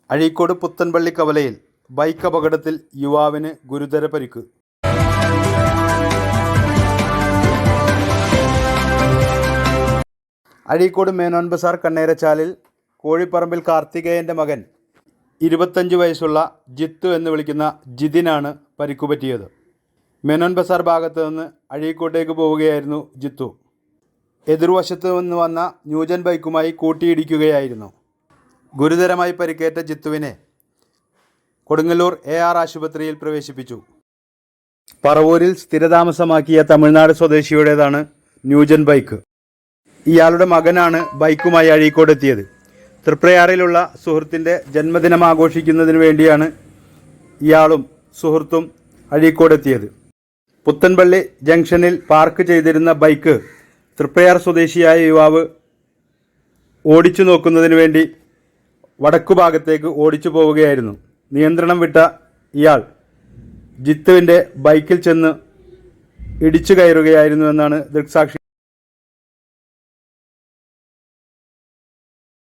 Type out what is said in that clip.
അഴീക്കോട് പുത്തൻപള്ളി കവലയിൽ ബൈക്ക് അപകടത്തിൽ യുവാവിന് ഗുരുതര പരിക്ക്. അഴീക്കോട് മേനോൻ ബസാർ കണ്ണേരച്ചാലിൽ കോഴിപ്പറമ്പിൽ കാർത്തികേയൻ്റെ മകൻ 25 വയസ്സുള്ള ജിത്തു എന്ന് വിളിക്കുന്ന ജിതിനാണ് പരിക്കുപറ്റിയത്. മേനോൻ ബസാർ ഭാഗത്ത് നിന്ന് അഴീക്കോട്ടേക്ക് പോവുകയായിരുന്നു ജിത്തു. എതിർവശത്ത് നിന്ന് വന്ന ന്യൂജൻ ബൈക്കുമായി കൂട്ടിയിടിക്കുകയായിരുന്നു. ഗുരുതരമായി പരിക്കേറ്റ ജിത്തുവിനെ കൊടുങ്ങല്ലൂർ AR ആശുപത്രിയിൽ പ്രവേശിപ്പിച്ചു. പറവൂരിൽ സ്ഥിരതാമസമാക്കിയ തമിഴ്നാട് സ്വദേശിയുടേതാണ് ന്യൂജൻ ബൈക്ക്. ഇയാളുടെ മകനാണ് ബൈക്കുമായി അഴീക്കോടെത്തിയത്. തൃപ്രയാറിലുള്ള സുഹൃത്തിൻ്റെ ജന്മദിനം ആഘോഷിക്കുന്നതിന് വേണ്ടിയാണ് ഇയാളും സുഹൃത്തും അഴീക്കോടെത്തിയത്. പുത്തൻപള്ളി ജംഗ്ഷനിൽ പാർക്ക് ചെയ്തിരുന്ന ബൈക്ക് തൃപ്രയാർ സ്വദേശിയായ യുവാവ് ഓടിച്ചു നോക്കുന്നതിന് വേണ്ടി വടക്കുഭാഗത്തേക്ക് ഓടിച്ചു പോവുകയായിരുന്നു. നിയന്ത്രണം വിട്ട ഇയാൾ ജിത്തുവിൻ്റെ ബൈക്കിൽ ചെന്ന് ഇടിച്ചു കയറുകയായിരുന്നു എന്നാണ് ദൃക്സാക്ഷി